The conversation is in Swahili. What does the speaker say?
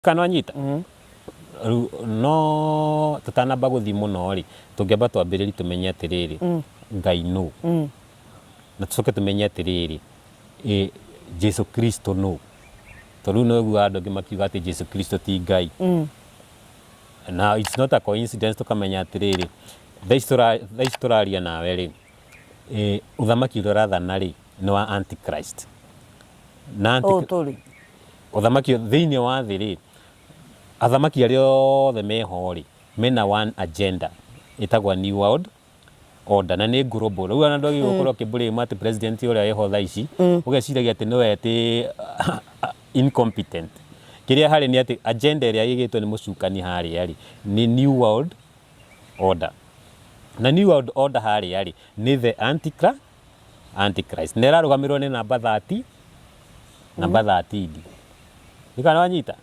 Kana wanyita no tutanamba guthi muno ri tungeba twambiriri tumenye atiriri Ngai no na tucoke tumenye atiriri Jesu Kristo no tondu no gu andu angi makiuga ati Jesu Kristo ti Ngai. Now it's not a coincidence tukamenya atiriri thaici turaria nawe ri uthamaki uria urathana ri ni wa Antichrist na uthamaki thiini wa thi ri athamaki aria othe meho ri mena one agenda itagwa New World Order na ni global. Riu andu agi gukorwo kiblame ati president uria eho thaici ugeciragia ati niwe ati incompetent. Kiria hari ni ati agenda iria igitwo ni mucukani haria ri ni New World Order na New World Order haria ri ni the Antichrist na irarugamirwo ni namba 30 namba 13 ikana wanyita